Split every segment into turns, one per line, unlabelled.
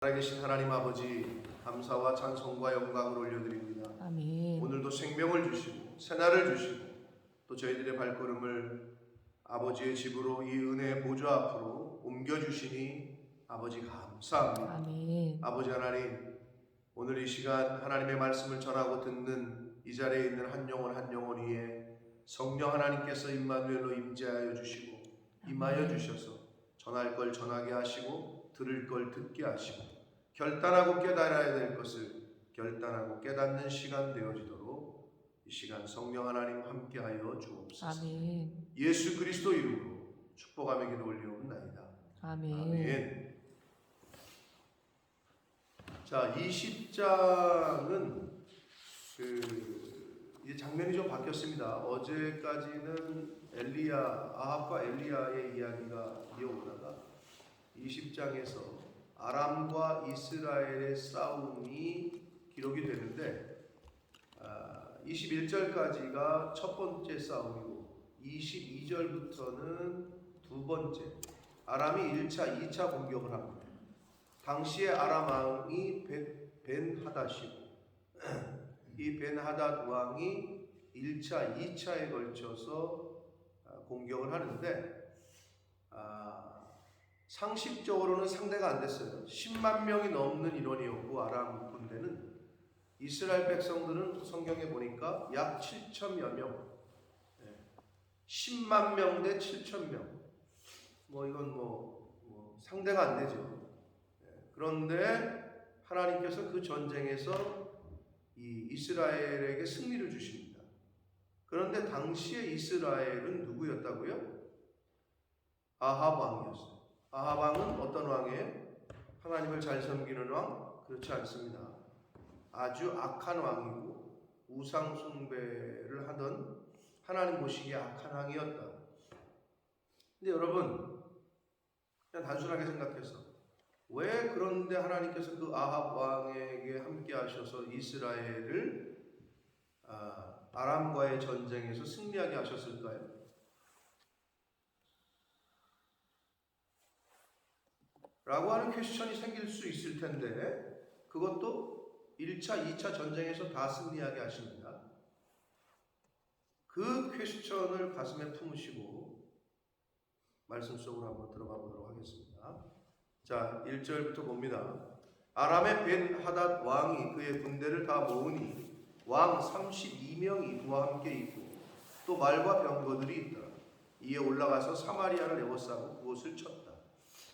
살아계신 하나님 아버지, 감사와 찬송과 영광을 올려드립니다.
아멘.
오늘도 생명을 주시고 새날을 주시고 또 저희들의 발걸음을 아버지의 집으로 이 은혜의 보좌 앞으로 옮겨주시니 아버지 감사합니다.
아멘.
아버지 하나님, 오늘 이 시간 하나님의 말씀을 전하고 듣는 이 자리에 있는 한 영혼 위에 성령 하나님께서 임마누엘로 임재하여 주시고 임하여 주셔서 전할 걸 전하게 하시고 들을 걸 듣게 하시고 결단하고 깨달아야 될 것을 결단하고 깨닫는 시간 되어지도록 이 시간 성령 하나님 함께하여 주옵소서.
아멘.
예수 그리스도 이름으로 축복하며 기도 올려옵나이다.
아멘.
아멘. 자, 20장은 이 장면이 좀 바뀌었습니다. 어제까지는 아합과 엘리야의 이야기가 이어오다가 20장에서 아람과 이스라엘의 싸움이 기록이 되는데 21절까지가 첫 번째 싸움이고 22절부터는 두 번째, 아람이 1차, 2차 공격을 합니다. 당시에 아람 왕이 벤하닷이고 이 벤하닷 왕이 1차, 2차에 걸쳐서 공격을 하는데 상식적으로는 상대가 안 됐어요. 10만 명이 넘는 인원이었고 아람 군대는 이스라엘 백성들은 성경에 보니까 약 7천여 명, 10만 명 대 7천 명. 이건 상대가 안 되죠. 그런데 하나님께서 그 전쟁에서 이 이스라엘에게 승리를 주십니다. 그런데 당시에 이스라엘은 누구였다고요? 아합 왕이었어요. 아합 왕은 어떤 왕이에요? 하나님을 잘 섬기는 왕? 그렇지 않습니다. 아주 악한 왕이고 우상 숭배를 하던 하나님 보시기에 악한 왕이었다. 근데 여러분, 그냥 단순하게 생각해서 왜 그런데 하나님께서 그 아합 왕에게 함께 하셔서 이스라엘을 아람과의 전쟁에서 승리하게 하셨을까요? 라고 하는 퀘스천이 생길 수 있을 텐데 그것도 1차, 2차 전쟁에서 다 승리하게 하십니다. 그 퀘스천을 가슴에 품으시고 말씀 속으로 한번 들어가 보도록 하겠습니다. 자, 1절부터 봅니다. 아람의 벤하닷 왕이 그의 군대를 다 모으니 왕 32명이 그와 함께 있고 또 말과 병거들이 있더라. 이에 올라가서 사마리아를 에워싸고 그곳을 쳤다.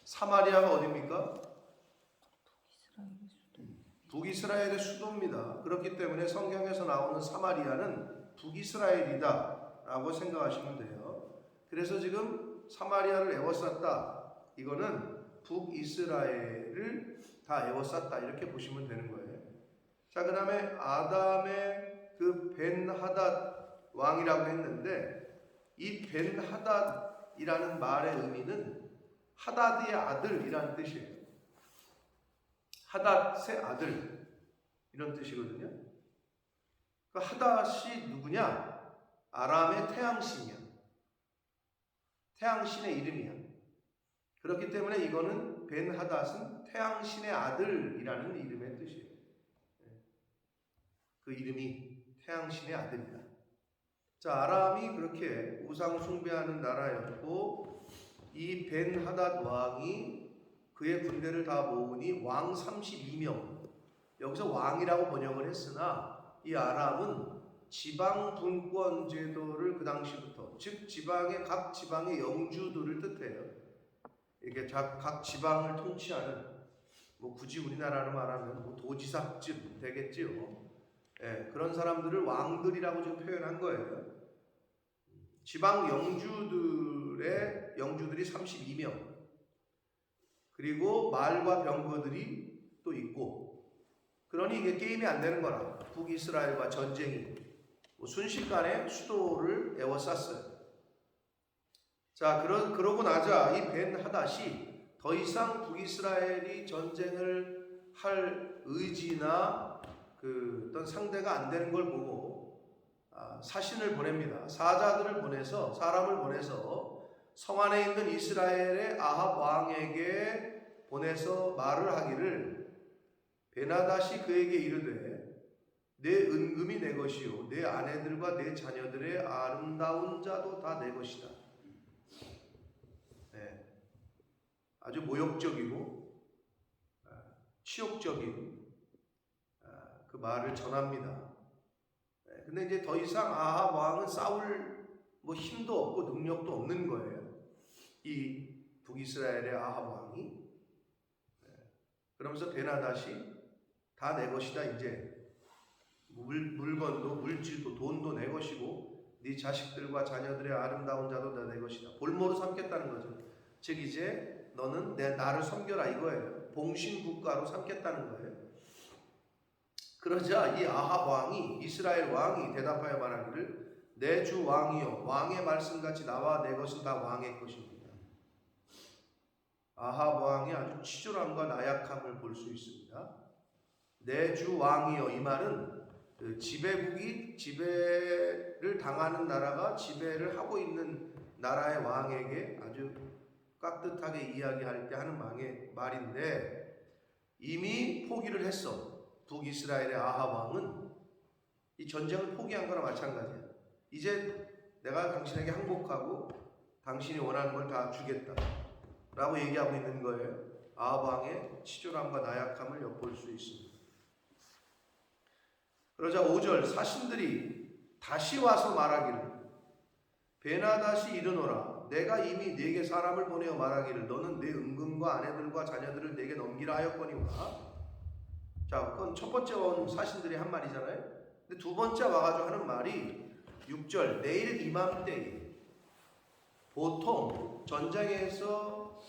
사마리아가 어디입니까? 북이스라엘의 수도입니다. 그렇기 때문에 성경에서 나오는 사마리아는 북이스라엘이다 라고 생각하시면 돼요. 그래서 지금 사마리아를 에워쌌다. 이거는 북이스라엘을 다 에워쌌다 이렇게 보시면 되는 거예요. 자, 그 다음에 아담의 그 벤하닷 왕이라고 했는데 이 벤하닷이라는 말의 의미는 하닷의 아들이라는 뜻이에요. 하닷의 아들 이런 뜻이거든요. 그 하닷이 누구냐? 아람의 태양신이야. 태양신의 이름이야. 그렇기 때문에 이거는 벤하닷은 태양신의 아들이라는 이름의 뜻이에요. 그 이름이 태양신의 아들이다. 자, 아람이 그렇게 우상 숭배하는 나라였고 이 벤하닷 왕이 그의 군대를 다 모으니 왕 32명. 여기서 왕이라고 번역을 했으나 이 아람은 지방 분권 제도를 그 당시부터, 즉 각 지방의 영주들을 뜻해요. 이게 각 지방을 통치하는, 굳이 우리나라로 말하면 도지사쯤 되겠지요. 그런 사람들을 왕들이라고 좀 표현한 거예요. 지방 영주들이 32명. 그리고 말과 병거들이 또 있고. 그러니 이게 게임이 안 되는 거라. 북이스라엘과 전쟁이 순식간에 수도를 에워쌌어요. 자, 그러고 나자 이 벤하닷이 더 이상 북이스라엘이 전쟁을 할 의지나 어떤 상대가 안 되는 걸 보고 사신을 보냅니다. 사람을 보내서 성 안에 있는 이스라엘의 아합 왕에게 보내서 말을 하기를 베나닷이 그에게 이르되 내 은금이 내 것이요 내 아내들과 내 자녀들의 아름다운 자도 다 내 것이다. 네. 아주 모욕적이고 치욕적인 그 말을 전합니다. 근데 이제 더 이상 아합 왕은 싸울 힘도 없고 능력도 없는 거예요. 이 북이스라엘의 아합 왕이. 그러면서 베나닷이 다 내 것이다. 이제 물건도 물질도 돈도 내 것이고 네 자식들과 자녀들의 아름다운 자도 다 내 것이다. 볼모로 삼겠다는 거죠. 즉 이제 너는 나를 섬겨라 이거예요. 봉신 국가로 삼겠다는 거예요. 그러자 이 아합 왕이 이스라엘 왕이 대답하여 말하기를 내 주 왕이여 왕의 말씀같이 나와 내 것은 다 왕의 것입니다. 아합 왕이 아주 치졸함과 나약함을 볼 수 있습니다. 내 주 왕이여 이 말은 그 지배를 당하는 나라가 지배를 하고 있는 나라의 왕에게 아주 깍듯하게 이야기할 때 하는 말인데 이미 포기를 했어. 북이스라엘의 아합 왕은 이 전쟁을 포기한 거나 마찬가지야. 이제 내가 당신에게 항복하고 당신이 원하는 걸 다 주겠다 라고 얘기하고 있는 거예요. 아합 왕의 치졸함과 나약함을 엿볼 수 있습니다. 그러자 5절 사신들이 다시 와서 말하기를 베나닷이 이르노라 내가 이미 네게 사람을 보내어 말하기를 너는 내 은금과 아내들과 자녀들을 내게 넘기라 하였거니와. 자, 그건 첫 번째 온 사신들이 한 말이잖아요. 근데 두 번째 와가지고 하는 말이 6절 내일 이맘때에 보통 전쟁에서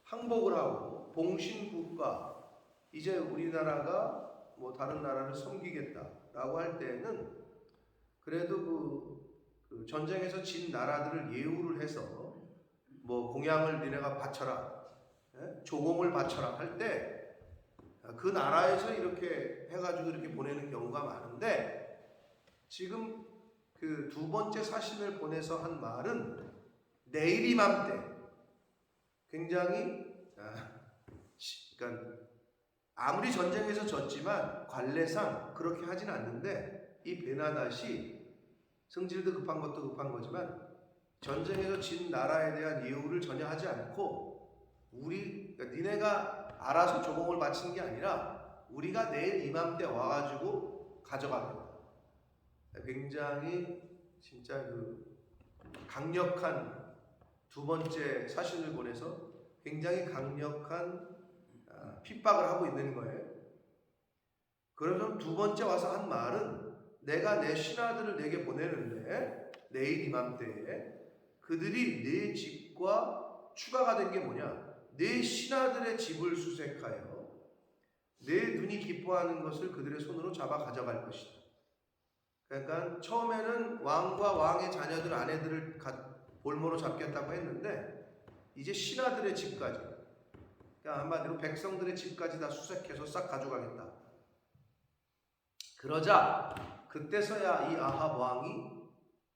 항복을 하고 봉신국가 이제 우리나라가 다른 나라를 섬기겠다라고 할 때는 그래도 그 전쟁에서 진 나라들을 예우를 해서 공양을 니네가 바쳐라, 조공을 바쳐라 할 때 그 나라에서 이렇게 해가지고 이렇게 보내는 경우가 많은데 지금 그 두 번째 사신을 보내서 한 말은 내일 이맘때 굉장히 그러니까 아무리 전쟁에서 졌지만 관례상 그렇게 하진 않는데 이 베나닷이 성질도 급한 것도 급한 거지만 전쟁에서 진 나라에 대한 예우를 전혀 하지 않고 그러니까 니네가 알아서 조공을 바치는 게 아니라 우리가 내일 이맘때 와가지고 가져가겠다. 굉장히 진짜 그 강력한 두 번째 사신을 보내서 굉장히 강력한 핍박을 하고 있는 거예요. 그러면 두 번째 와서 한 말은 내가 내 신하들을 내게 보내는데 내일 이맘때에 그들이 내 집과 추가가 된 게 뭐냐? 내 신하들의 집을 수색하여 내 눈이 기뻐하는 것을 그들의 손으로 잡아 가져갈 것이다. 그러니까 처음에는 왕과 왕의 자녀들 아내들을 볼모로 잡겠다고 했는데 이제 신하들의 집까지, 그러니까 한마디로 백성들의 집까지 다 수색해서 싹 가져가겠다. 그러자 그때서야 이 아합 왕이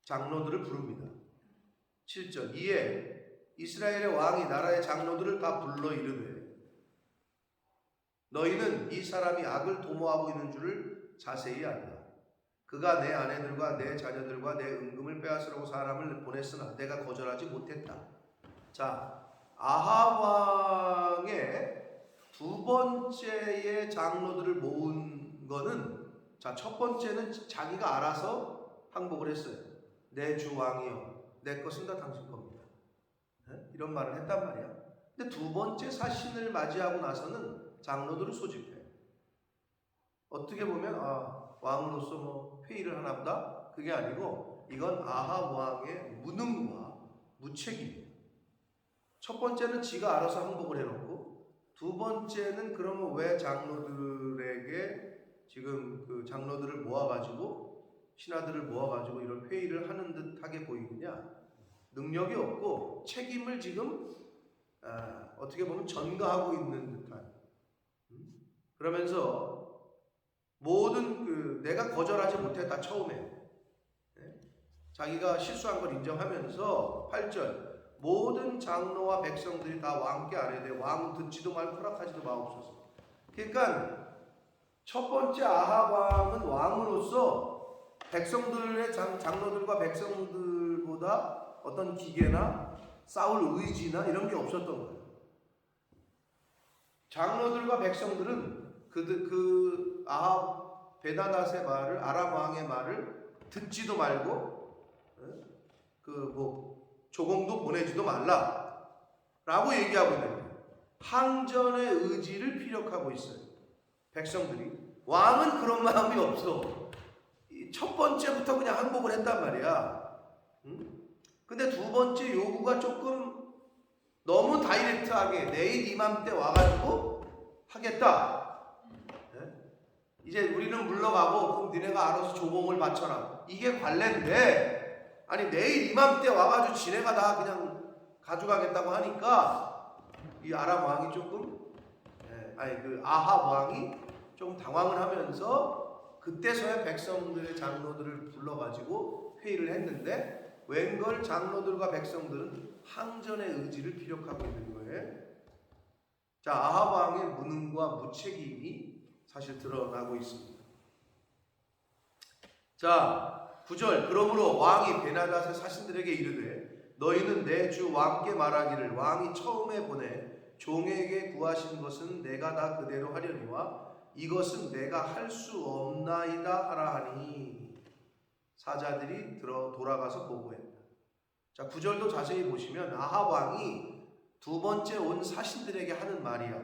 장로들을 부릅니다. 7절 이에 이스라엘의 왕이 나라의 장로들을 다 불러 이르되 너희는 이 사람이 악을 도모하고 있는 줄을 자세히 안다. 그가 내 아내들과 내 자녀들과 내 은금을 빼앗으려고 사람을 보냈으나 내가 거절하지 못했다. 자, 아합 왕의 두 번째의 장로들을 모은 거는 첫 번째는 자기가 알아서 항복을 했어요. 내 주 왕이여 내 것은 다 당신 겁니다. 이런 말을 했단 말이야. 근데 두 번째 사신을 맞이하고 나서는 장로들을 소집해. 어떻게 보면 왕으로서 회의를 하나 보다? 그게 아니고 이건 아합 왕의 무능과 무책임이에요. 첫 번째는 지가 알아서 항복을 해놓고 두 번째는 그러면 왜 장로들에게 지금 그 장로들을 모아가지고 신하들을 모아가지고 이런 회의를 하는 듯하게 보이느냐? 능력이 없고 책임을 지금 어떻게 보면 전가하고 있는 듯한 그러면서 모든 내가 거절하지 못했다 처음에 자기가 실수한 걸 인정하면서 8절 모든 장로와 백성들이 다 왕께 아뢰되 왕 듣지도 말고 허락하지도 마옵소서. 그러니까 첫 번째 아합 왕은 왕으로서 백성들의 장로들과 백성들보다 어떤 기계나 싸울 의지나 이런 게 없었던 거예요. 장로들과 백성들은 그 아합 베나닷의 말을, 아람 왕의 말을 듣지도 말고 조공도 보내지도 말라라고 얘기하고 있는 거예요. 항전의 의지를 피력하고 있어요. 백성들이. 왕은 그런 마음이 없어. 첫 번째부터 그냥 항복을 했단 말이야. 근데 두 번째 요구가 조금 너무 다이렉트하게 내일 이맘때 와가지고 하겠다. 이제 우리는 물러가고 그럼 니네가 알아서 조공을 바쳐라. 이게 관례인데, 아니 내일 이맘때 와가지고 지네가 다 그냥 가져가겠다고 하니까 이 아람 왕이 조금, 그 아합 왕이 좀 당황을 하면서 그때서야 백성들의 장로들을 불러가지고 회의를 했는데, 웬걸 장로들과 백성들은 항전의 의지를 피력하고 있는 거예요. 자, 아합 왕의 무능과 무책임이 사실 드러나고 있습니다. 자, 9절. 그러므로 왕이 베나닷의 사신들에게 이르되 너희는 내 주 왕께 말하기를 왕이 처음에 보내 종에게 구하신 것은 내가 다 그대로 하려니와 이것은 내가 할 수 없나이다 하라 하니 사자들이 돌아가서 보고했다. 자, 9절도 자세히 보시면 아합 왕이 두 번째 온 사신들에게 하는 말이야.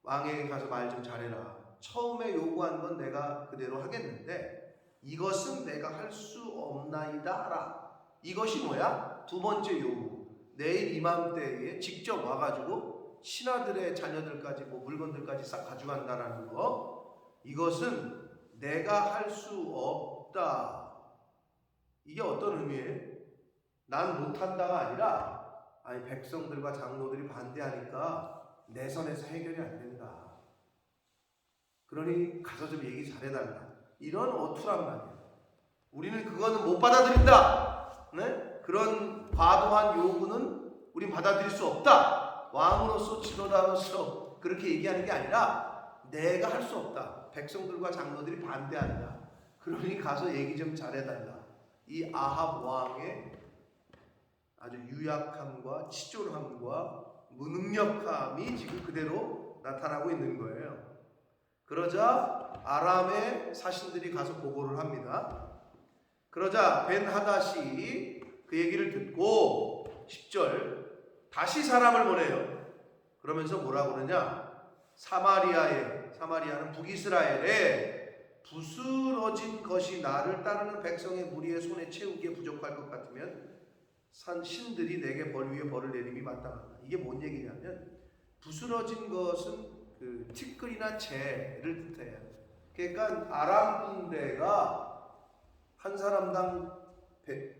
왕에게 가서 말 좀 잘해라. 처음에 요구한 건 내가 그대로 하겠는데 이것은 내가 할 수 없나이다 하라. 이것이 뭐야? 두 번째 요구. 내일 이맘때에 직접 와가지고 신하들의 자녀들까지 물건들까지 싹 가져간다라는 거. 이것은 내가 할 수 없다. 이게 어떤 의미예요? 난 못한다가 아니라 백성들과 장로들이 반대하니까 내 선에서 해결이 안 된다. 그러니 가서 좀 얘기 잘해달라. 이런 어투란 말이야. 우리는 그거는 못 받아들인다. 네? 그런 과도한 요구는 우린 받아들일 수 없다. 왕으로서 지도자로서 그렇게 얘기하는 게 아니라 내가 할 수 없다. 백성들과 장로들이 반대한다. 그러니 가서 얘기 좀 잘해달라. 이 아합 왕의 아주 유약함과 치졸함과 무능력함이 지금 그대로 나타나고 있는 거예요. 그러자 아람의 사신들이 가서 보고를 합니다. 그러자 벤하닷이 그 얘기를 듣고 10절 다시 사람을 보내요. 그러면서 뭐라고 그러냐? 사마리아는 북이스라엘에 부스러진 것이 나를 따르는 백성의 무리의 손에 채우기에 부족할 것 같으면 신들이 내게 벌 위에 벌을 내림이 마땅하다. 이게 뭔 얘기냐면 부스러진 것은 그 티끌이나 재를 뜻해요. 그러니까 아람 군대가 한 사람당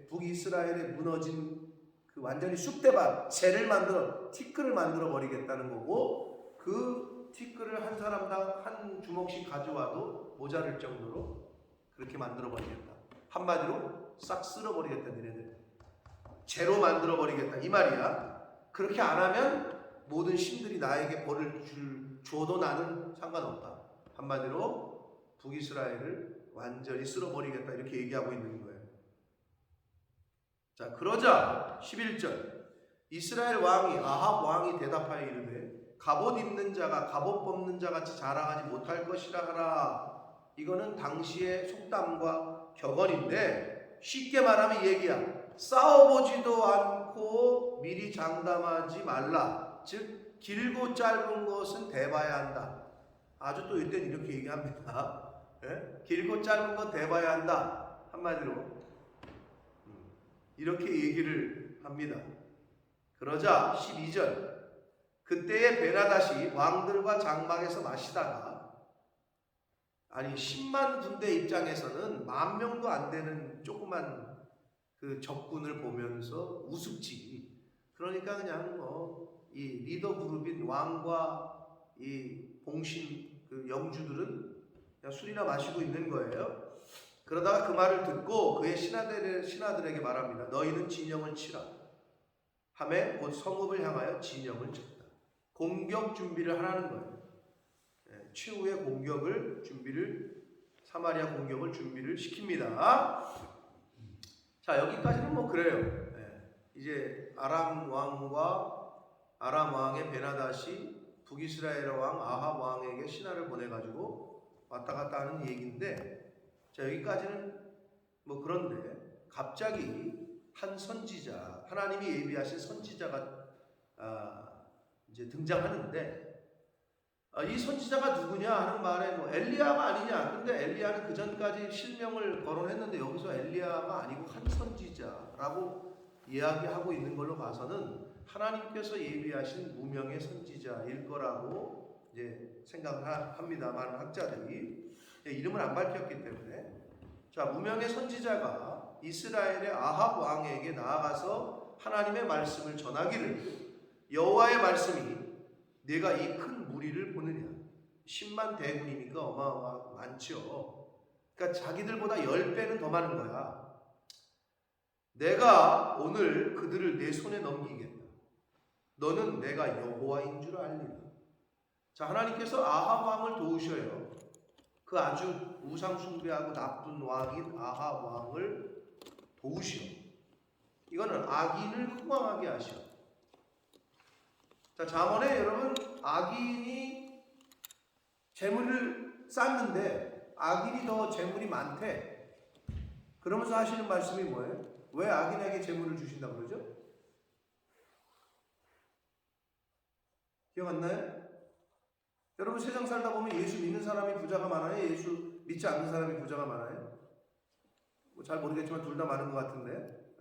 북이스라엘에 무너진 그 완전히 쑥대밭 재를 만들어 티끌을 만들어 버리겠다는 거고, 그 티끌을 한 사람당 한 주먹씩 가져와도 모자랄 정도로 그렇게 만들어 버리겠다. 한마디로 싹 쓸어 버리겠다. 니네들 재로 만들어 버리겠다 이 말이야. 그렇게 안 하면 모든 신들이 나에게 벌을 줘도 나는 상관없다. 한마디로 북이스라엘을 완전히 쓸어버리겠다 이렇게 얘기하고 있는 거예요. 자, 그러자 11절 이스라엘 왕이 아합 왕이 대답하여 이르되 갑옷 입는 자가 갑옷 벗는 자 같이 자랑하지 못할 것이라 하라. 이거는 당시의 속담과 격언인데 쉽게 말하면 이 얘기야. 싸워보지도 않고 미리 장담하지 말라. 즉 길고 짧은 것은 대봐야 한다. 아주 또 이때는 이렇게 얘기합니다. 길고 짧은 것 대봐야 한다. 한마디로 이렇게 얘기를 합니다. 그러자 12절 그때의 베나닷이 왕들과 장막에서 마시다가, 아니 10만 군대 입장에서는 10,000명도 안 되는 조그만 그 적군을 보면서 우습지. 그러니까 그냥 이 리더 그룹인 왕과 이 봉신 그 영주들은 그냥 술이나 마시고 있는 거예요. 그러다가 그 말을 듣고 그의 신하들에게 말합니다. 너희는 진영을 치라. 함에 곧 성읍을 향하여 진영을 쳤다. 공격 준비를 하라는 거예요. 최후의 공격을 사마리아 공격을 준비를 시킵니다. 자, 여기까지는 뭐 그래요. 이제 아람 왕의 베나닷이 북이스라엘 왕 아합 왕에게 신하를 보내가지고 왔다 갔다 하는 얘기인데, 자, 여기까지는 뭐 그런데 갑자기 한 선지자, 하나님이 예비하신 선지자가 이제 등장하는데, 이 선지자가 누구냐 하는 말에 뭐 엘리야가 아니냐. 근데 엘리야는 그 전까지 실명을 거론했는데 여기서 엘리야가 아니고 한 선지자라고 이야기하고 있는 걸로 봐서는 하나님께서 예비하신 무명의 선지자일 거라고 이제 생각합니다. 많은 학자들이 이름을 안 밝혔기 때문에. 자, 무명의 선지자가 이스라엘의 아합 왕에게 나아가서 하나님의 말씀을 전하기를, 여호와의 말씀이 내가 이 큰 무리를 보느냐. 10만 대군이니까 어마어마 많죠. 그러니까 자기들보다 10배는 더 많은 거야. 내가 오늘 그들을 내 손에 넘기겠다. 너는 내가 여호와인 줄 알리라. 자, 하나님께서 아합 왕을 도우셔요. 그 아주 우상 숭배하고 나쁜 왕인 아합 왕을 도우시오. 이거는 악인을 흥왕하게 하시오. 자, 잠언에 여러분, 악인이 재물을 쌓는데 악인이 더 재물이 많대. 그러면서 하시는 말씀이 뭐예요? 왜 악인에게 재물을 주신다고 그러죠? 기억 안 나요? 여러분, 세상 살다 보면 예수 믿는 사람이 부자가 많아요? 예수 믿지 않는 사람이 부자가 많아요? 뭐 잘 모르겠지만 둘 다 많은 것 같은데,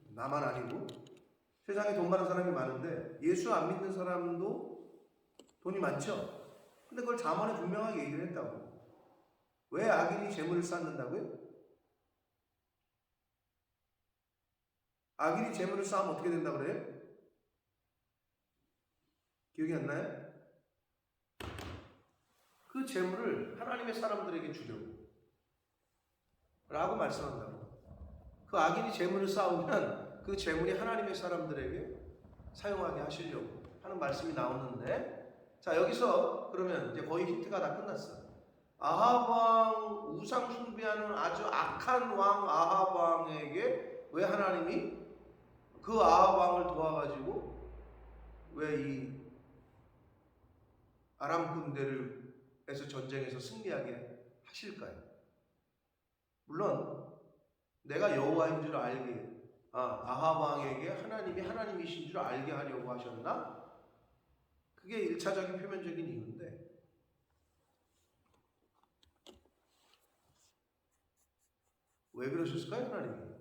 나만 아니고 세상에 돈 많은 사람이 많은데 예수 안 믿는 사람도 돈이 많죠? 근데 그걸 잠언에 분명하게 얘기를 했다고. 왜 악인이 재물을 쌓는다고요? 악인이 재물을 쌓으면 어떻게 된다고 그래요? 기억이 안 나요? 그 재물을 하나님의 사람들에게 주려고 라고 말씀한다고. 그 악인이 재물을 쌓으면 그 재물이 하나님의 사람들에게 사용하게 하시려고 하는 말씀이 나오는데, 자, 여기서 그러면 이제 거의 힌트가 다 끝났어요. 아합 왕, 우상 숭배하는 아주 악한 왕 아합 왕에게 왜 하나님이 그 아합 왕을 도와가지고 왜 이 아람 군대에서 전쟁에서 승리하게 하실까요? 물론 내가 여호와인 줄 알게, 아합 왕에게 하나님이 하나님이신 줄 알게 하려고 하셨나? 그게 1차적인 표면적인 이유인데, 왜 그러셨을까요, 하나님이?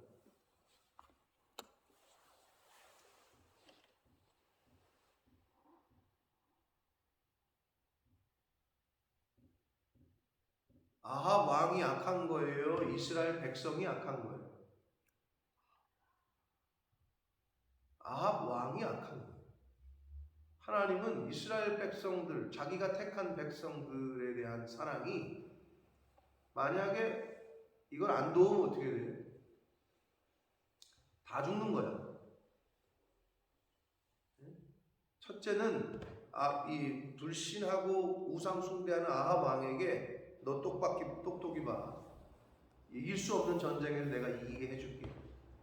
아합 왕이 악한 거예요? 이스라엘 백성이 악한 거예요? 아합 왕이 악한 거예요. 하나님은 이스라엘 백성들, 자기가 택한 백성들에 대한 사랑이, 만약에 이걸 안 도우면 어떻게 돼요? 다 죽는 거야. 첫째는 이 불신하고 우상 숭배하는 아합 왕에게 너 똑똑히 봐. 이길 수 없는 전쟁에서 내가 이기게 해줄게.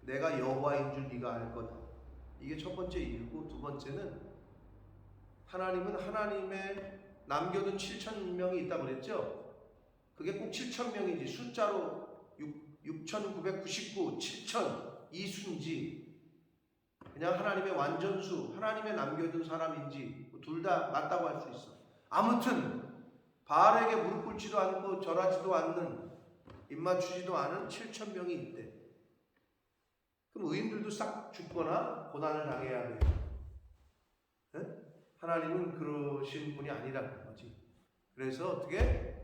내가 여호와인 줄 네가 알 거다. 이게 첫 번째 이유고, 두 번째는 하나님은 하나님의 남겨둔 7,000명이 있다고 그랬죠? 그게 꼭 7,000명인지 숫자로 6,999, 7,000 이수인지 그냥 하나님의 완전수, 하나님의 남겨둔 사람인지 둘 다 맞다고 할 수 있어. 아무튼 바알에게 무릎 꿇지도 않고 절하지도 않는, 입맞추지도 않은 7,000명이 있대. 그럼 의인들도 싹 죽거나 고난을 당해야 돼요. 네? 하나님은 그러신 분이 아니라는 거지. 그래서 어떻게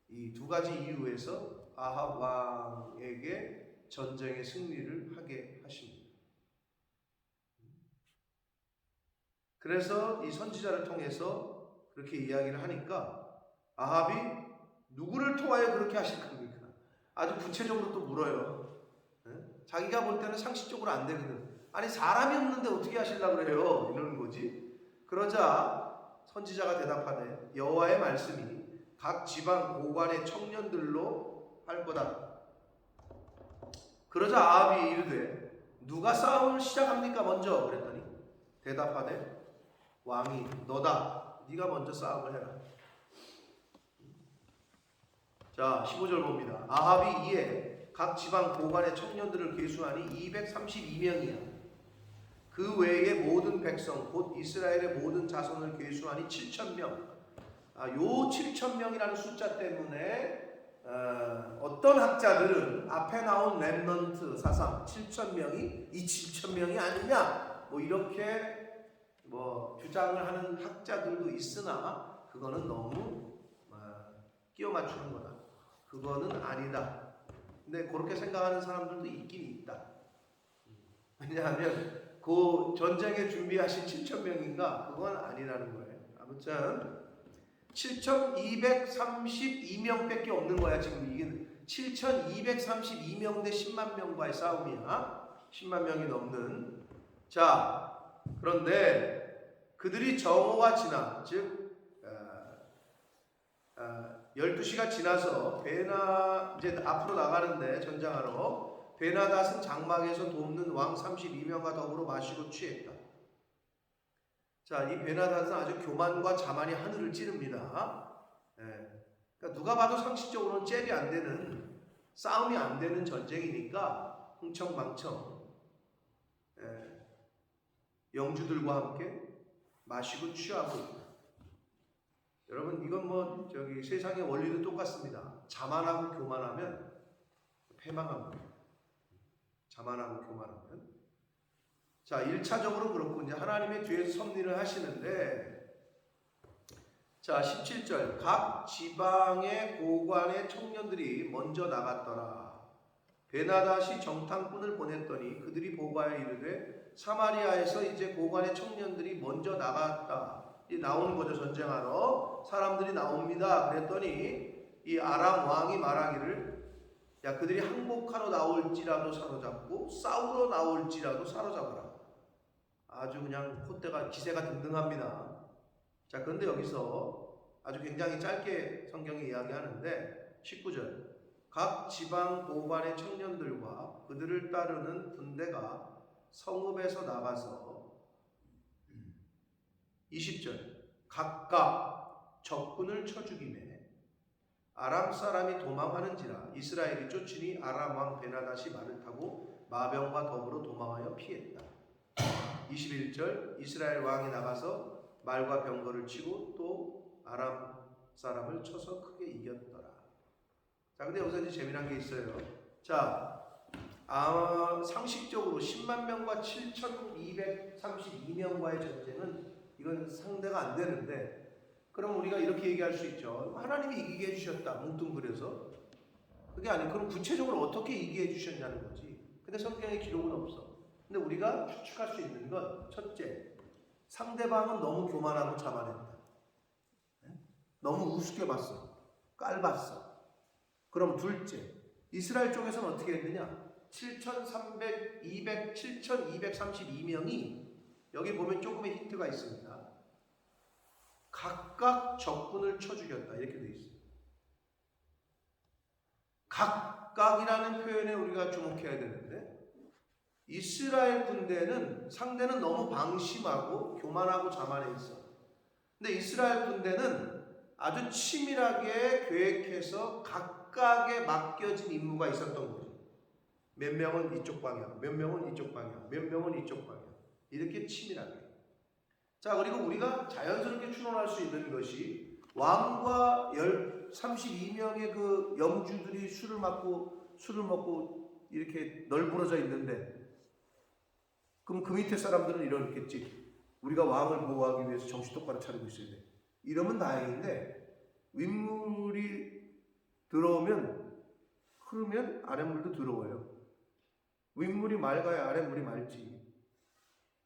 이 두 가지 이유에서 아합 왕에게 전쟁의 승리를 하게 하십니다. 그래서 이 선지자를 통해서 그렇게 이야기를 하니까 아합이 누구를 통하여 그렇게 하실 겁니까? 아주 구체적으로 또 물어요. 자기가 볼 때는 상식적으로 안 되거든. 아니 사람이 없는데 어떻게 하시려고 그래요? 이러는 거지. 그러자 선지자가 대답하되 여호와의 말씀이 각 지방 고관의 청년들로 할 거다. 그러자 아합이 이르되 누가 싸움을 시작합니까 먼저? 그랬더니 대답하되 왕이 너다. 네가 먼저 싸움을 해라. 자 15절 봅니다. 아합이 이에 각 지방 고관의 청년들을 계수하니 232명이야. 그 외의 모든 백성 곧 이스라엘의 모든 자손을 계수하니 7,000명. 요 7,000명이라는 숫자 때문에 어떤 학자들은 앞에 나온 렘넌트 사상 7,000명이 이 7,000명이 아니냐 뭐 이렇게 뭐 주장을 하는 학자들도 있으나 그거는 너무 끼워 맞추는 거다. 그거는 아니다. 근데 그렇게 생각하는 사람들도 있긴 있다. 왜냐하면 그 전쟁에 준비하신 7,000명인가 그건 아니라는 거예요. 아무튼 7,232명밖에 없는 거야. 지금 이게 7,232명 대 10만 명과의 싸움이야. 10만 명이 넘는. 자, 그런데 그들이 정오가 지나, 즉 12시가 지나서 이제 앞으로 나가는데 전장하러 베나닷은 장막에서 돕는 왕 32명과 더불어 마시고 취했다. 자, 이 베나닷은 아주 교만과 자만이 하늘을 찌릅니다. 그러니까 누가 봐도 상식적으로는 잽이 안 되는, 싸움이 안 되는 전쟁이니까 흥청망청 영주들과 함께 마시고 취하고 있다. 여러분 이건 뭐 세상의 원리도 똑같습니다. 자만하고 교만하면 패망합니다. 자만하고 교만하면. 자, 1차적으로 그렇고 이제 하나님의 뒤에서 섭리를 하시는데, 자 17절 각 지방의 고관의 청년들이 먼저 나갔더라. 베나닷이 정탐꾼을 보냈더니 그들이 보고하여 이르되 사마리아에서 이제 고관의 청년들이 먼저 나갔다. 이 나오는 거죠. 전쟁하러 사람들이 나옵니다. 그랬더니 이 아람 왕이 말하기를 야 그들이 항복하러 나올지라도 사로잡고 싸우러 나올지라도 사로잡아라. 아주 그냥 콧대가 기세가 등등합니다. 자 그런데 여기서 아주 굉장히 짧게 성경이 이야기하는데 19절 각 지방 고관의 청년들과 그들을 따르는 군대가 성읍에서 나가서 20절 각각 적군을 쳐 죽이매 아람 사람이 도망하는지라 이스라엘이 쫓으니 아람 왕 베나닷이 말을 타고 마병과 더불어 도망하여 피했다. 21절 이스라엘 왕이 나가서 말과 병거를 치고 또 아람 사람을 쳐서 크게 이겼더라. 자 근데 여기서 이제 재미난 게 있어요. 자 상식적으로 10만 명과 7,232명과의 전쟁은 이건 상대가 안 되는데 그럼 우리가 이렇게 얘기할 수 있죠. 하나님이 이기게 해주셨다. 뭉뚱그려서. 그게 아니고 그럼 구체적으로 어떻게 이기게 해주셨냐는 거지. 근데 성경에 기록은 없어. 근데 우리가 추측할 수 있는 건 첫째, 상대방은 너무 교만하고 자만했다. 너무 우습게 봤어. 깔봤어. 그럼 둘째, 이스라엘 쪽에서는 어떻게 했느냐? 7,232명이 여기 보면 조금의 힌트가 있습니다. 각각 적군을 쳐 죽였다. 이렇게 돼 있어요. 각각이라는 표현에 우리가 주목해야 되는데 이스라엘 군대는 상대는 너무 방심하고 교만하고 자만해 있어. 근데 이스라엘 군대는 아주 치밀하게 계획해서 각각에 맡겨진 임무가 있었던 거죠. 몇 명은 이쪽 방향, 몇 명은 이쪽 방향, 몇 명은 이쪽 방향. 이렇게 치밀하게. 자 그리고 우리가 자연스럽게 추론할 수 있는 것이 왕과 32명의 그 영주들이 술을 먹고 이렇게 널브러져 있는데 그럼 그 밑에 사람들은 이러겠지. 우리가 왕을 보호하기 위해서 정신 똑바로 차리고 있어야 돼. 이러면 다행인데 윗물이 들어오면 흐르면 아랫물도 들어와요. 윗물이 맑아야 아랫물이 맑지.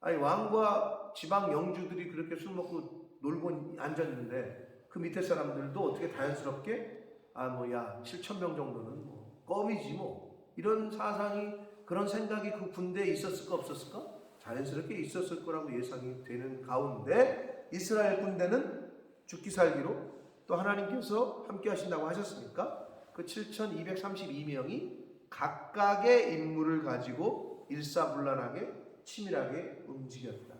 아니 왕과 지방 영주들이 그렇게 술 먹고 놀고 앉았는데 그 밑에 사람들도 어떻게 자연스럽게 7,000명 정도는 뭐 껌이지 뭐 이런 사상이 그런 생각이 그 군대에 있었을까 없었을까? 자연스럽게 있었을 거라고 예상이 되는 가운데 이스라엘 군대는 죽기 살기로 또 하나님께서 함께 하신다고 하셨으니까 그 7,232명이 각각의 임무를 가지고 일사불란하게 치밀하게 움직였다.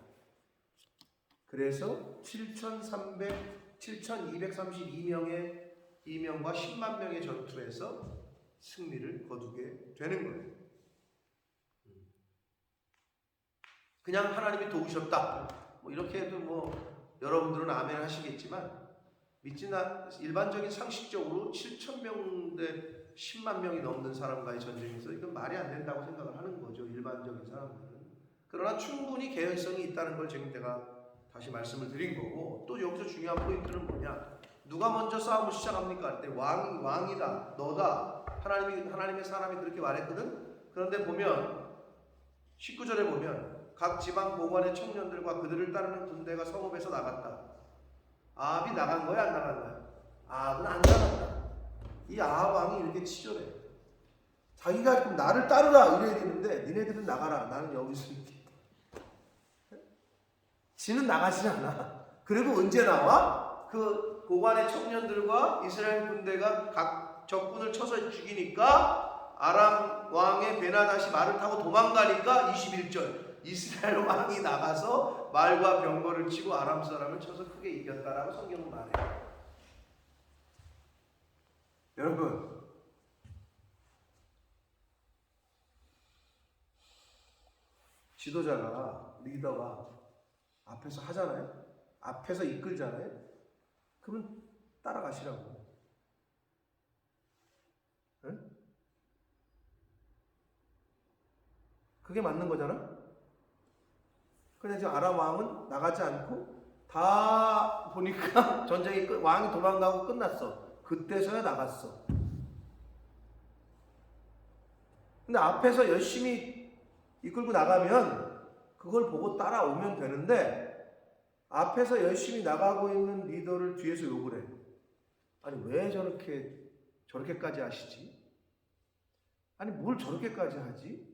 그래서 7,232명의 이명과 10만 명의 전투에서 승리를 거두게 되는 거예요. 그냥 하나님이 도우셨다. 뭐 이렇게 해도 뭐 여러분들은 아멘 하시겠지만 일반적인 상식적으로 7,000명 대 10만 명이 넘는 사람과의 전쟁에서 이건 말이 안 된다고 생각을 하는 거죠. 일반적인 사람들은. 그러나 충분히 개연성이 있다는 걸 지금 제가 다시 말씀을 드린 거고, 또 여기서 중요한 포인트는 뭐냐? 누가 먼저 싸움을 시작합니까? 할 때 왕이다, 너다. 하나님의 사람이 그렇게 말했거든. 그런데 보면 19절에 보면 각 지방 고관의 청년들과 그들을 따르는 군대가 성읍에서 나갔다. 아합이 나간 거야, 안 나간 거야? 아합은 안 나갔다. 이 아합 왕이 이렇게 치졸해. 자기가 그럼 나를 따르라 이래야 되는데 니네들은 나가라. 나는 여기서 있겠다. 지는 나가지 않아. 그리고 언제 나와? 그 고관의 청년들과 이스라엘 군대가 각 적군을 쳐서 죽이니까 아람 왕의 베나다시 말을 타고 도망가니까 21절 이스라엘 왕이 나가서 말과 병거를 치고 아람 사람을 쳐서 크게 이겼다라고 성경은 말해요. 여러분, 지도자가, 리더가 앞에서 하잖아요. 앞에서 이끌잖아요. 그러면 따라가시라고. 응? 그게 맞는 거잖아. 근데 지금 아람 왕은 나가지 않고 다 보니까 전쟁이 왕이 도망가고 끝났어. 그때서야 나갔어. 근데 앞에서 열심히 이끌고 나가면 그걸 보고 따라오면 되는데 앞에서 열심히 나가고 있는 리더를 뒤에서 욕을 해. 아니 왜 저렇게까지 하시지? 아니 뭘 저렇게까지 하지?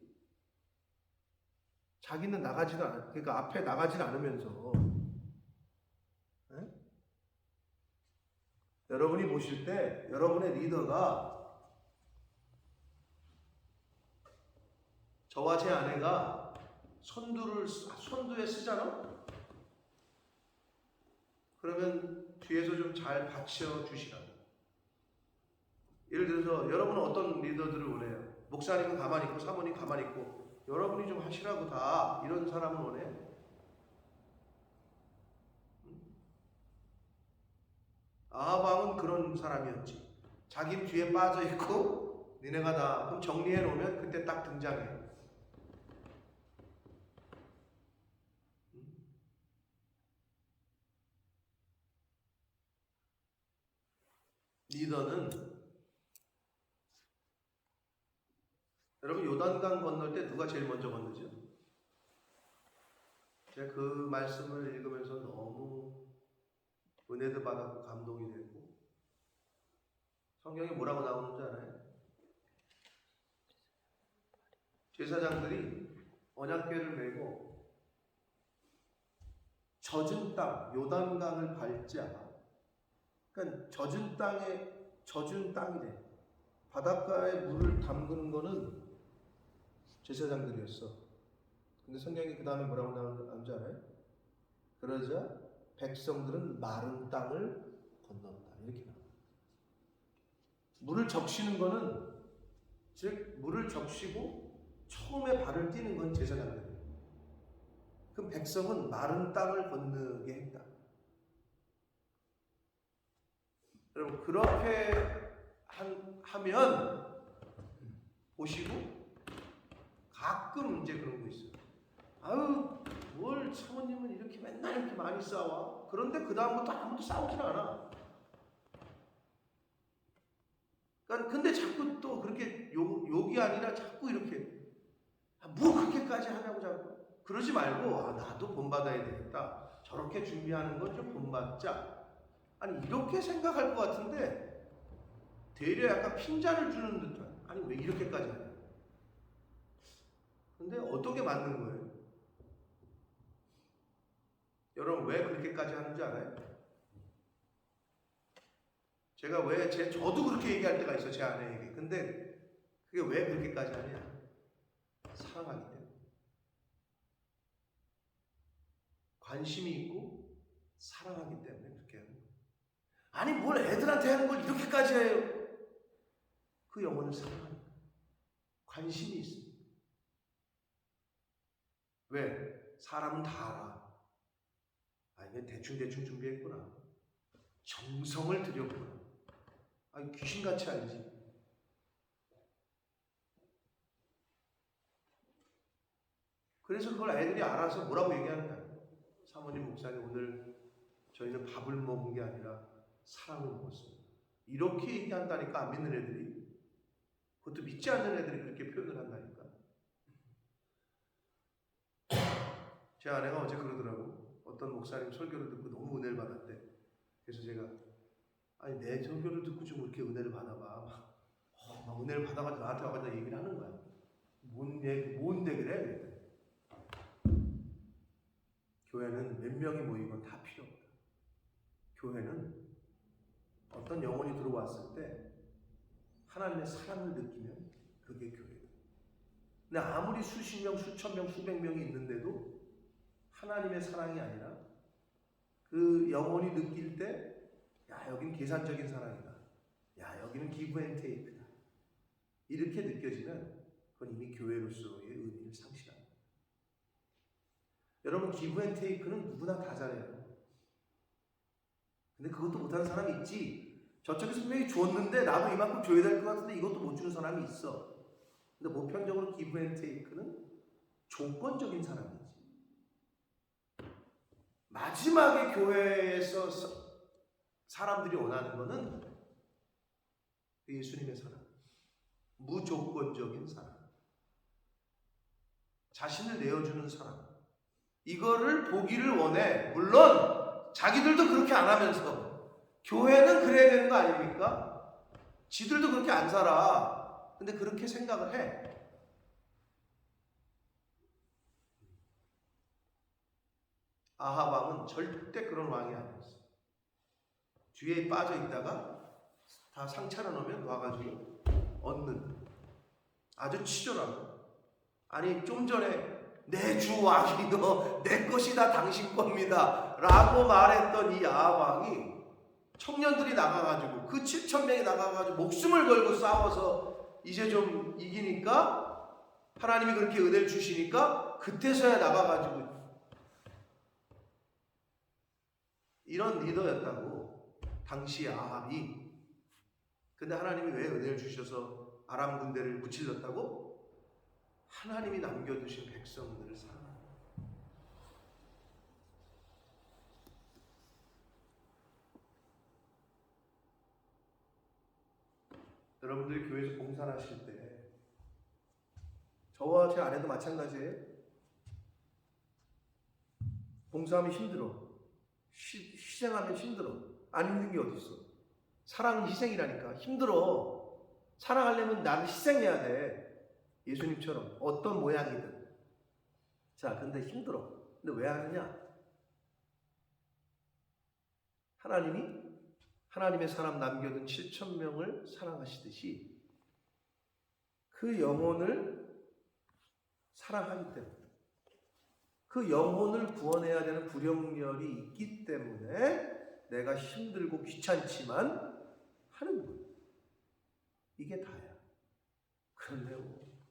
자기는 나가지도 않아. 그러니까 앞에 나가지는 않으면서. 네? 여러분이 보실 때 여러분의 리더가 저와 제 아내가 선두에 쓰잖아? 그러면 뒤에서 좀 잘 받쳐주시라고. 예를 들어서 여러분은 어떤 리더들을 원해요? 목사님은 가만히 있고 사모님 가만히 있고 여러분이 좀 하시라고 다 이런 사람을 원해? 아합 왕은 그런 사람이었지. 자기 뒤에 빠져있고 니네가 다 그럼 정리해 놓으면 그때 딱 등장해. 리더는 여러분 요단강 건널 때 누가 제일 먼저 건너죠? 제가 그 말씀을 읽으면서 너무 은혜도 받았고 감동이 되고 성경에 뭐라고 나오는지 알아요? 제사장들이 언약궤를 메고 젖은 땅, 요단강을 밟지 않아. 그러니까 젖은 땅이래. 바닷가에 물을 담그는 거는 제사장들이었어. 근데 성경이 그 다음에 뭐라고 나오는지 알아요? 그러자 백성들은 마른 땅을 건넜다. 이렇게 나와요. 물을 적시는 거는 즉 물을 적시고 처음에 발을 띄는 건 제사장들이에요. 그럼 백성은 마른 땅을 건너게 했다. 여러분 그렇게 하면 보시고 가끔 이제 그런 거 있어요. 아유 뭘 사모님은 이렇게 맨날 이렇게 많이 싸워. 그런데 그 다음부터 아무도 싸우질 않아. 그러니까 근데 자꾸 또 그렇게 욕이 아니라 자꾸 이렇게 뭐 그렇게까지 하냐고 자꾸. 그러지 말고 나도 본받아야 되겠다. 저렇게 준비하는 건 좀 본받자. 아니 이렇게 생각할 것 같은데 되려 약간 핀잔을 주는 듯한. 아니 왜 이렇게까지 하냐. 근데 어떻게 맞는 거예요? 여러분 왜 그렇게까지 하는지 알아요? 제가 왜 저도 그렇게 얘기할 때가 있어, 제 아내에게. 근데 그게 왜 그렇게까지 하냐? 사랑하기 때문에. 관심이 있고 사랑하기 때문에 그렇게 하는 거예요. 아니 뭘 애들한테 하는 걸 이렇게까지 해요? 그 영혼을 사랑하니까. 관심이 있습니다. 왜? 사람은 다 알아. 아, 이게 대충대충 준비했구나. 정성을 들였구나. 아, 귀신같이 알지. 그래서 그걸 애들이 알아서 뭐라고 얘기하는 거야. 사모님, 목사님, 오늘 저희는 밥을 먹은 게 아니라 사랑을 먹었습니다. 이렇게 얘기한다니까, 안 믿는 애들이. 그것도 믿지 않는 애들이 그렇게 표현을 한다니까. 제 아내가 어제 그러더라고. 어떤 목사님 설교를 듣고 너무 은혜를 받았대. 그래서 제가, 아니 내 설교를 듣고 좀 이렇게 은혜를 받아봐. 막 은혜를 받아가지고 나한테 와가지고 얘기를 하는 거야. 뭔데 그래? 교회는 몇 명이 모이건 다 필요 없다. 교회는 어떤 영혼이 들어왔을 때 하나님의 사랑을 느끼면 그게 교회예요. 근데 아무리 수십 명, 수천 명, 수백 명이 있는데도 하나님의 사랑이 아니라 그 영혼이 느낄 때, 야, 여긴 계산적인 사랑이다. 야, 여기는 기브 앤 테이크다. 이렇게 느껴지면 그건 이미 교회로서의 의미를 상실합니다. 여러분, 기브 앤 테이크는 누구나 다 잘해요. 근데 그것도 못하는 사람이 있지. 저쪽에서 분명히 줬는데 나도 이만큼 줘야 될 것 같은데 이것도 못 주는 사람이 있어. 근데 보편적으로 기브 앤 테이크는 조건적인 사람이지. 마지막에 교회에서 사람들이 원하는 것은 예수님의 사랑. 무조건적인 사랑. 자신을 내어주는 사랑. 이거를 보기를 원해. 물론 자기들도 그렇게 안 하면서 교회는 그래야 되는 거 아닙니까? 지들도 그렇게 안 살아. 근데 그렇게 생각을 해. 아합 왕은 절대 그런 왕이 아니었어. 뒤에 빠져 있다가 다 상 차려놓으면 와가지고 얻는 아주 치졸하고. 아니 좀 전에 내 주 왕이여 내 것이 다 당신 겁니다 라고 말했던 이 아합 왕이 청년들이 나가가지고 그 7,000명이 나가가지고 목숨을 걸고 싸워서 이제 좀 이기니까 하나님이 그렇게 은혜를 주시니까 그때서야 나가가지고 이런 리더였다고 당시 아합이. 근데 하나님이 왜 은혜를 주셔서 아람 군대를 무찔렀다고? 하나님이 남겨두신 백성들을 사랑합니다. 여러분들 교회에서 봉사를 하실 때 저와 제 아내도 마찬가지예요. 봉사하면 힘들어. 희생하면 힘들어. 안 힘든 게 어디 있어. 사랑은 희생이라니까. 힘들어. 사랑하려면 나를 희생해야 돼. 예수님처럼 어떤 모양이든. 자, 근데 힘들어. 근데 왜 하느냐? 하나님이 하나님의 사람 남겨둔 7,000명을 사랑하시듯이 그 영혼을 사랑하기 때문에, 그 영혼을 구원해야 되는 불영렬이 있기 때문에 내가 힘들고 귀찮지만 하는 거예요. 이게 다야. 그런데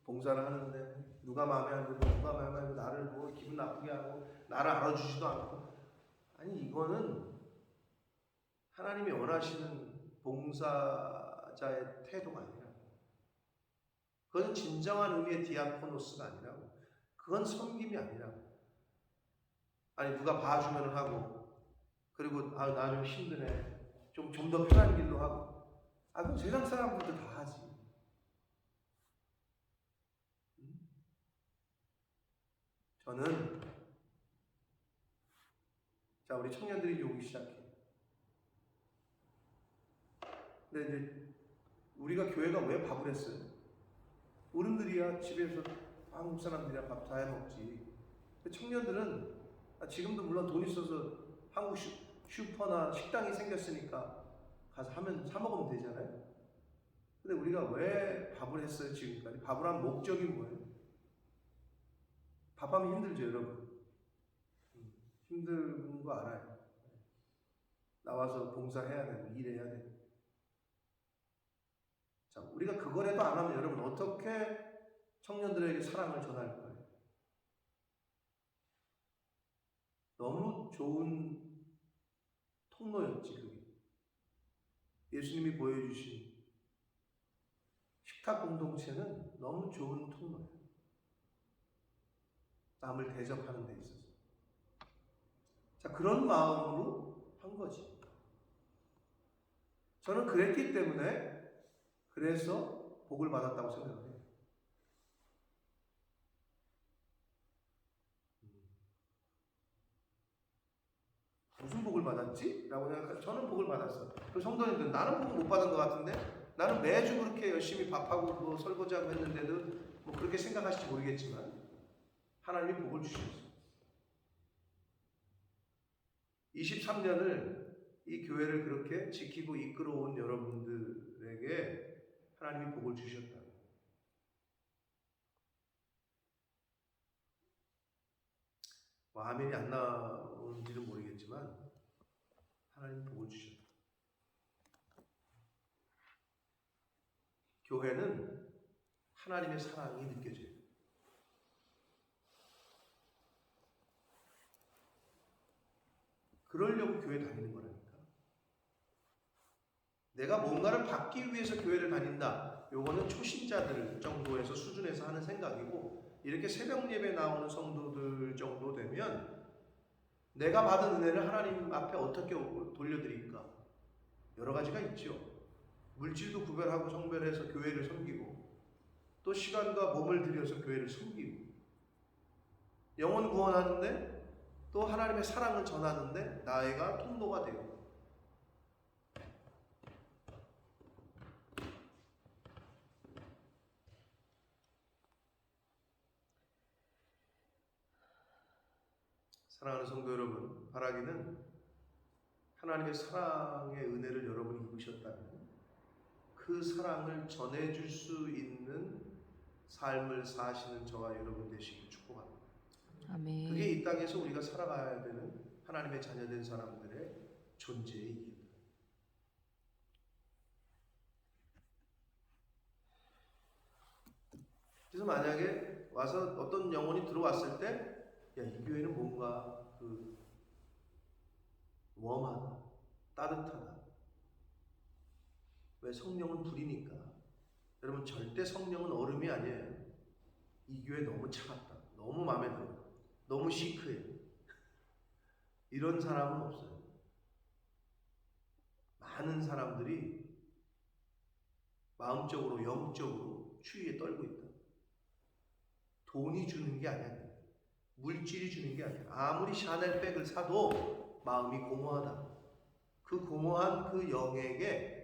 봉사를 하는데 누가 마음에 안 들고 누가 마음에 안 들고 나를 뭐 기분 나쁘게 하고 나를 알아주지도 않고. 아니 이거는 하나님이 원하시는 봉사자의 태도가 아니라, 그건 진정한 의미의 디아코노스가 아니라고. 그건 섬김이 아니라고. 아니 누가 봐주면 하고, 그리고 나 좀 힘드네 좀 더 편한 길로 하고. 그럼 세상 사람들도 다 하지. 저는 자 우리 청년들이 오기 시작해. 근데 이제 우리가 교회가 왜 밥을 했어요? 어른들이야 집에서 한국 사람들이랑 밥 다 해먹지. 청년들은 지금도 물론 돈 있어서 한국 슈퍼나 식당이 생겼으니까 가서 하면 사 먹으면 되잖아요. 근데 우리가 왜 밥을 했어요 지금까지? 밥을 한 목적이 뭐예요? 밥하면 힘들죠 여러분. 힘든 거 알아요. 나와서 봉사해야 되고 일해야 되고. 자, 우리가 그거라도 안 하면 여러분 어떻게 청년들에게 사랑을 전할 거예요? 너무 좋은 통로였지 그게. 예수님이 보여주신 식탁 공동체는 너무 좋은 통로예요. 남을 대접하는 데 있어서. 자, 그런 마음으로 한 거지. 저는 그랬기 때문에 그래서 복을 받았다고 생각을 해요. 무슨 복을 받았지? 라고 생각해요. 저는 복을 받았어요. 그 성도님들 나는 복을 못 받은 것 같은데 나는 매주 그렇게 열심히 밥하고 뭐 설거지하고 했는데도 뭐 그렇게 생각하실지 모르겠지만 하나님이 복을 주셨어요. 23년을 이 교회를 그렇게 지키고 이끌어온 여러분들에게 하나님이 복을 주셨다. 뭐 아멘이 안 나오는지는 모르겠지만 하나님 복을 주셨다. 교회는 하나님의 사랑이 느껴져요. 그러려고 교회 다니는 거라니까. 내가 뭔가를 받기 위해서 교회를 다닌다. 요거는 초신자들 정도에서 수준에서 하는 생각이고, 이렇게 새벽 예배 나오는 성도들 정도 되면 내가 받은 은혜를 하나님 앞에 어떻게 돌려드릴까? 여러 가지가 있죠. 물질도 구별하고 성별해서 교회를 섬기고, 또 시간과 몸을 들여서 교회를 섬기고, 영혼 구원하는데 또 하나님의 사랑을 전하는데 나이가 통로가 되고. 사랑하는 성도 여러분, 바라기는 하나님의 사랑의 은혜를 여러분이 입으셨다면 그 사랑을 전해줄 수 있는 삶을 사시는 저와 여러분 되시길 축복합니다.
아멘.
그게 이 땅에서 우리가 살아가야 되는 하나님의 자녀된 사람들의 존재의 이유입니다. 그래서 만약에 와서 어떤 영혼이 들어왔을 때, 야, 이 교회는 뭔가 웜하다, 따뜻하다. 왜? 성령은 불이니까. 여러분, 절대 성령은 얼음이 아니에요. 이 교회 너무 차갑다, 너무 마음에 들어, 너무 시크해. 이런 사람은 없어요. 많은 사람들이 마음적으로, 영적으로 추위에 떨고 있다. 돈이 주는 게 아니야. 물질이 주는 게 아니야. 아무리 샤넬 백을 사도 마음이 공허하다. 그 공허한 그 영에게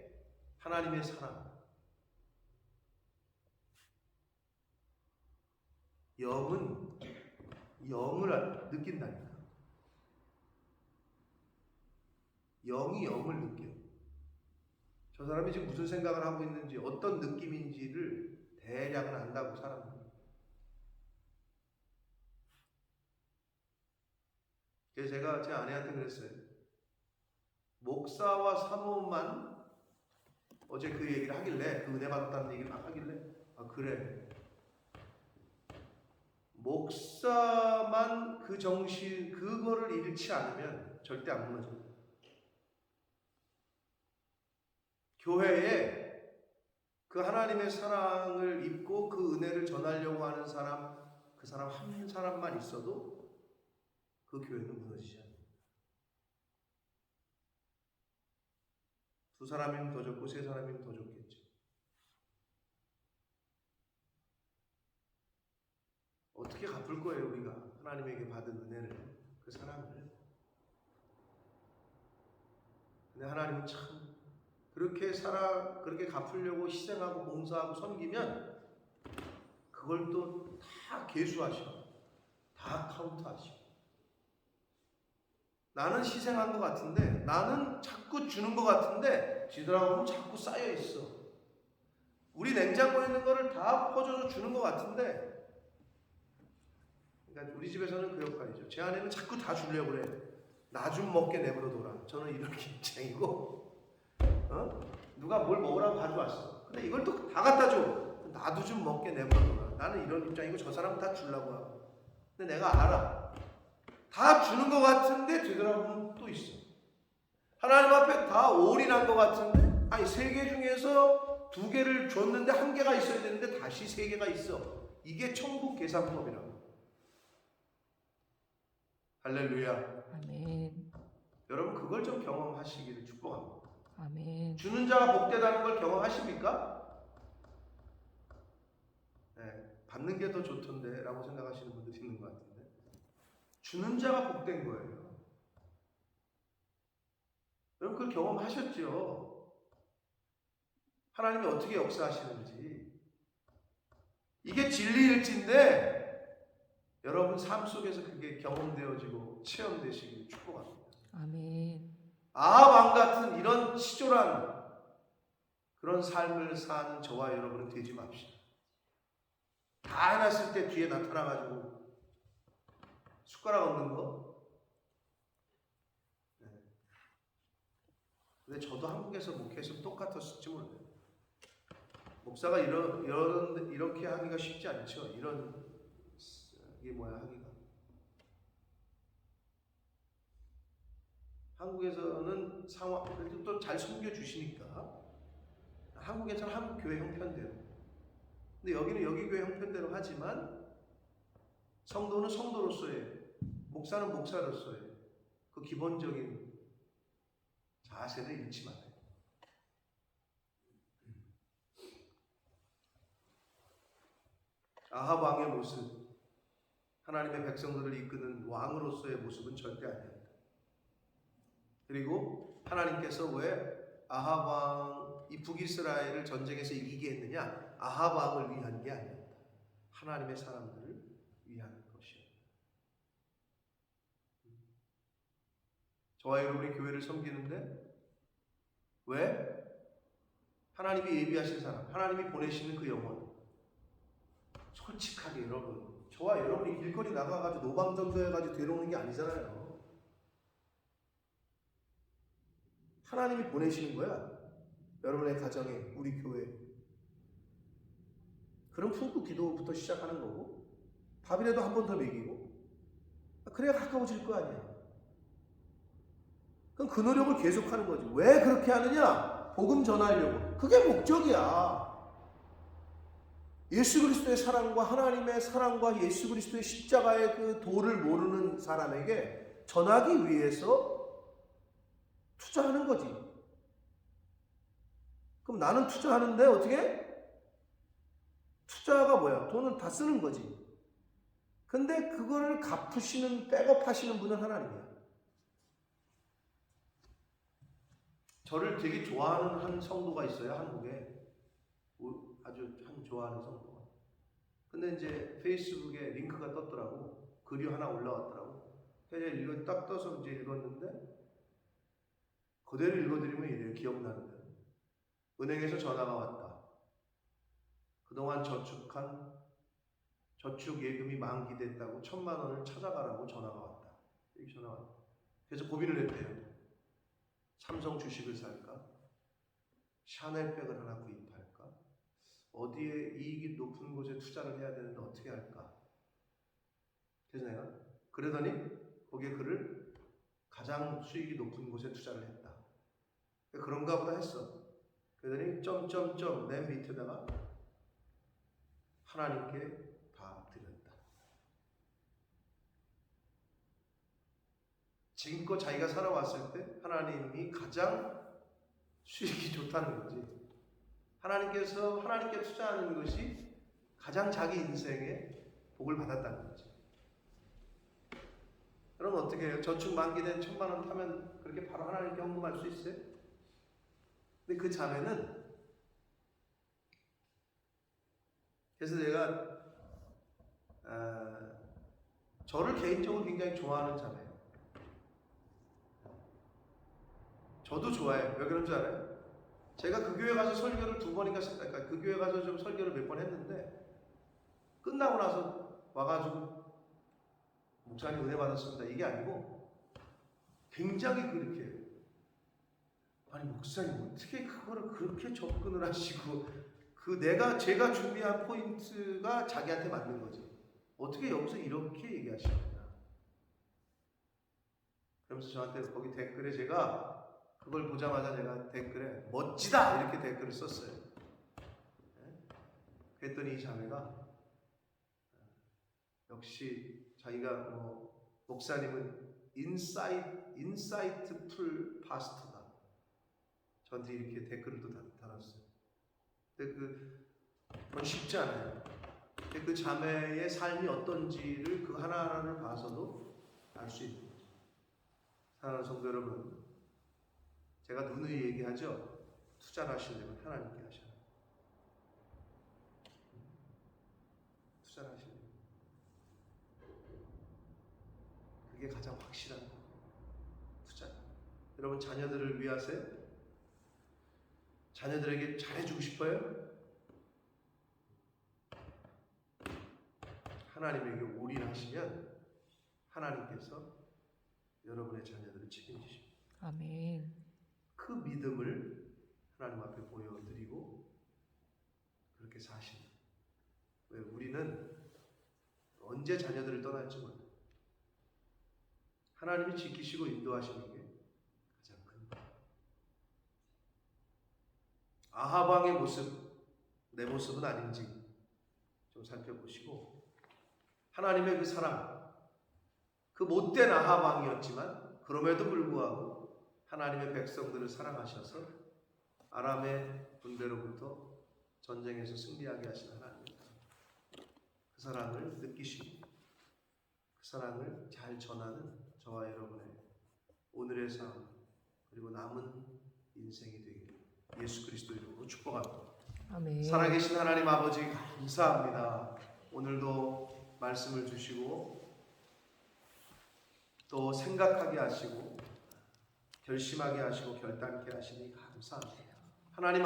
하나님의 사랑, 영은 영을 느낀다니까. 영이 영을 느껴. 저 사람이 지금 무슨 생각을 하고 있는지, 어떤 느낌인지를 대략은 안다고, 사람들은. 그래서 제가 제 아내한테 그랬어요. 목사와 사모만 어제 그 얘기를 하길래, 그 은혜 받았다는 얘기를 막 하길래, 아 그래, 목사만 그 정신, 그거를 잃지 않으면 절대 안 무너져요. 교회에 그 하나님의 사랑을 입고 그 은혜를 전하려고 하는 사람, 그 사람 한 사람만 있어도 그 교회는 무너지지 않아요. 두 사람이면 더 좋고 세 사람이면 더 좋겠죠. 어떻게 갚을 거예요, 우리가 하나님에게 받은 은혜를, 그 사랑을. 근데 하나님은 참 그렇게 갚으려고 희생하고 봉사하고 섬기면 그걸 또 다 계수하셔, 다 카운트하시고. 나는 희생한 것 같은데, 나는 자꾸 주는 것 같은데 뒤돌아보면 자꾸 쌓여 있어. 우리 냉장고에 있는 거를 다 퍼줘서 주는 것 같은데, 그러니까 우리 집에서는 그 역할이죠. 제 아내는 자꾸 다 주려고 그래. 나 좀 먹게 내버려둬라. 저는 이런 입장이고, 누가 뭘 먹으라고 가져왔어. 근데 이걸 또 다 갖다 줘. 나도 좀 먹게 내버려둬라. 나는 이런 입장이고 저 사람은 다 주려고 하고. 근데 내가 알아. 다 주는 것 같은데 되돌아보면 또 있어. 하나님 앞에 다 올인한 것 같은데, 아니 3개 중에서 2개를 줬는데 1개가 있어야 되는데 다시 3개가 있어. 이게 천국 계산법이라고. 할렐루야.
아멘.
여러분 그걸 좀 경험하시기를 축복합니다.
아멘.
주는 자가 복되다는 걸 경험하십니까? 네, 받는 게 더 좋던데 라고 생각하시는 분들 있는 것 같은데, 주는 자가 복된 거예요. 여러분 그걸 경험하셨죠? 하나님이 어떻게 역사하시는지. 이게 진리일진데 여러분 삶 속에서 그게 경험되어지고 체험되시기를 축복합니다.
아멘.
아합 왕 같은 이런 치졸한 그런 삶을 사는 저와 여러분은 되지 맙시다. 다 해놨을 때 뒤에 나타나가지고 숟가락 얹는 거. 네. 근데 저도 한국에서 목회에서 똑같았을지 몰라요. 목사가 이렇게 하기가 쉽지 않죠. 이게 뭐야 하기가. 한국에서는 상황 그래도 또 잘 섬겨주시니까 한국에서는 한국 교회 형편대로, 근데 여기는 여기 교회 형편대로 하지만 성도는 성도로서의, 목사는 목사로서의 그 기본적인 자세를 잃지 말아요. 아합 왕의 모습, 하나님의 백성들을 이끄는 왕으로서의 모습은 절대 아닙니다. 그리고 하나님께서 왜 아합 왕, 이 북이스라엘을 전쟁에서 이기게 했느냐? 아합 왕을 위한 게 아닙니다. 하나님의 사람들을 위한 것이에요. 저와 여러분이 교회를 섬기는데 왜? 하나님이 예비하신 사람, 하나님이 보내시는 그 영혼. 솔직하게 여러분, 저와 여러분이 일거리 나가가지고 노방전도해가지고 데려오는 게 아니잖아요. 하나님이 보내시는 거야. 여러분의 가정에, 우리 교회. 그럼 푹 기도부터 시작하는 거고, 밥이라도 한 번 더 먹이고, 그래야 가까워질 거 아니야. 그럼 그 노력을 계속하는 거지. 왜 그렇게 하느냐? 복음 전하려고. 그게 목적이야. 예수 그리스도의 사랑과 하나님의 사랑과 예수 그리스도의 십자가의 그 도를 모르는 사람에게 전하기 위해서 투자하는 거지. 그럼 나는 투자하는데 어떻게? 투자가 뭐야? 돈을 다 쓰는 거지. 근데 그거를 갚으시는, 백업하시는 분은 하나님이야. 저를 되게 좋아하는 한 성도가 있어요, 한국에. 아주 참 좋아하는 성도가. 근데 이제 페이스북에 링크가 떴더라고. 글이 하나 올라왔더라고. 그래서 이거 딱 떠서 이제 읽었는데, 그대로 읽어드리면 이래요. 기억나는 대로. 은행에서 전화가 왔다. 그동안 저축한 저축 예금이 만기됐다고 1,000만 원을 찾아가라고 전화가 왔다. 이렇게 전화가 왔다. 그래서 고민을 했대요. 삼성 주식을 살까? 샤넬백을 하나 구입할까? 어디에 이익이 높은 곳에 투자를 해야 되는데 어떻게 할까? 그래서 내가 그러더니 거기에 글을 가장 수익이 높은 곳에 투자를 했다. 그런가 보다 했어. 그러더니 점점점 맨 밑에다가 하나님께 다 드렸다. 지금껏 자기가 살아왔을 때 하나님이 가장 수익이 좋다는 거지. 하나님께서 하나님께 투자하는 것이 가장 자기 인생에 복을 받았다는 거지. 그럼 어떻게 해요? 저축 만기된 1,000만 원 타면 그렇게 바로 하나님께 헌금할 수 있어요? 근데 그 자매는, 그래서 내가 저를 개인적으로 굉장히 좋아하는 자매예요. 저도 좋아해요. 왜 그런 줄 알아요? 제가 그 교회 가서 설교를 2번인가 그러니까 그 교회 가서 좀 설교를 몇 번 했는데 끝나고 나서 와가지고 목사님 은혜 받았습니다. 이게 아니고 굉장히 그렇게 해요. 아니 목사님 어떻게 그거를 그렇게 접근을 하시고 제가 준비한 포인트가 자기한테 맞는 거죠. 어떻게 여기서 이렇게 얘기하시느냐. 그러면서 저한테 거기 댓글에 제가 그걸 보자마자 제가 댓글에 멋지다 이렇게 댓글을 썼어요. 그랬더니 이 자매가 역시 자기가 목사님은 인사이트풀 파스터다. 저한테 이렇게 댓글을 또 달았어요. 근데 그건 쉽지 않아요. 근데 그 자매의 삶이 어떤지를 그 하나하나를 봐서도 알 수 있는 거죠. 사랑하는 성도 여러분, 제가 누누이 얘기하죠. 투자를 하시려면 하나님께 하셔야 돼요. 투자를 하시려면 그게 가장 확실한 투자. 여러분 자녀들을 위하세요? 자녀들에게 잘해주고 싶어요? 하나님에게 올인하시면 하나님께서 여러분의 자녀들을 책임지십니다.
아멘.
그 믿음을 하나님 앞에 보여드리고 그렇게 사십니다. 왜? 우리는 언제 자녀들을 떠날지 몰라요. 하나님이 지키시고 인도하시는 게 가장 큰 것. 아하방의 모습, 내 모습은 아닌지 좀 살펴보시고 하나님의 그 사랑, 그 못된 아하방이었지만 그럼에도 불구하고 하나님의 백성들을 사랑하셔서 아람의 군대로부터 전쟁에서 승리하게 하신 하나님, 그 사랑을 느끼시고 그 사랑을 잘 전하는 저와 여러분의 오늘의 삶 그리고 남은 인생이 되기를 예수 그리스도 이름으로 축복합니다.
아멘.
살아계신 하나님 아버지 감사합니다. 오늘도 말씀을 주시고 또 생각하게 하시고 결심하게 하시고 결단케 하시니 감사합니다. 하나님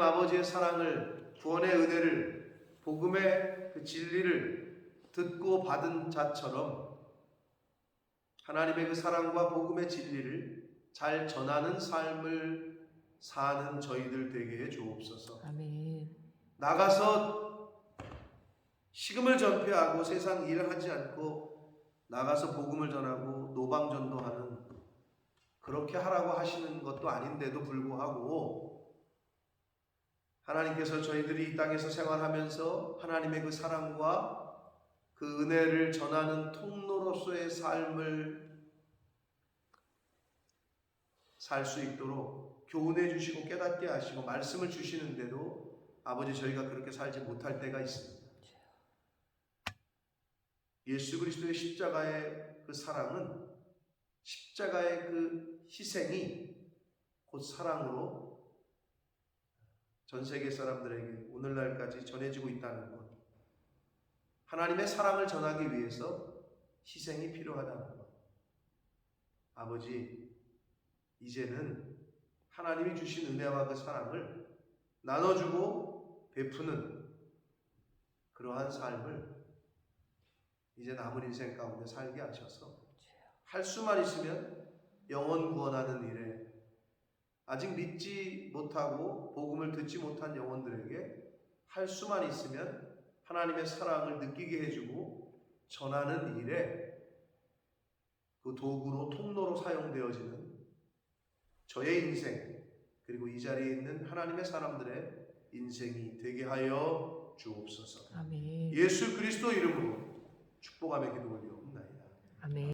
아버지의 사랑을, 구원의 은혜를, 복음의 그 진리를 듣고 받은 자처럼 하나님의 그 사랑과 복음의 진리를 잘 전하는 삶을 사는 저희들 되게 해 주옵소서.
아멘.
나가서 식음을 전폐하고 세상 일을 하지 않고 나가서 복음을 전하고 노방전도하는 그렇게 하라고 하시는 것도 아닌데도 불구하고 하나님께서 저희들이 이 땅에서 생활하면서 하나님의 그 사랑과 그 은혜를 전하는 통로로서의 삶을 살 수 있도록 교훈해 주시고 깨닫게 하시고 말씀을 주시는데도 아버지 저희가 그렇게 살지 못할 때가 있습니다. 예수 그리스도의 십자가의 그 사랑은, 십자가의 그 희생이 곧 사랑으로 전 세계 사람들에게 오늘날까지 전해지고 있다는 것, 하나님의 사랑을 전하기 위해서 희생이 필요하다는 것. 아버지, 이제는 하나님이 주신 은혜와 그 사랑을 나눠주고 베푸는 그러한 삶을 이제 남은 인생 가운데 살게 하셔서 할 수만 있으면 영혼 구원하는 일에 아직 믿지 못하고 복음을 듣지 못한 영혼들에게 할 수만 있으면 하나님의 사랑을 느끼게 해주고 전하는 일에 그 도구로 통로로 사용되어지는 저의 인생 그리고 이 자리에 있는 하나님의 사람들의 인생이 되게 하여 주옵소서.
아멘.
예수 그리스도 이름으로 축복하며 기도 올리옵나이다.
아멘.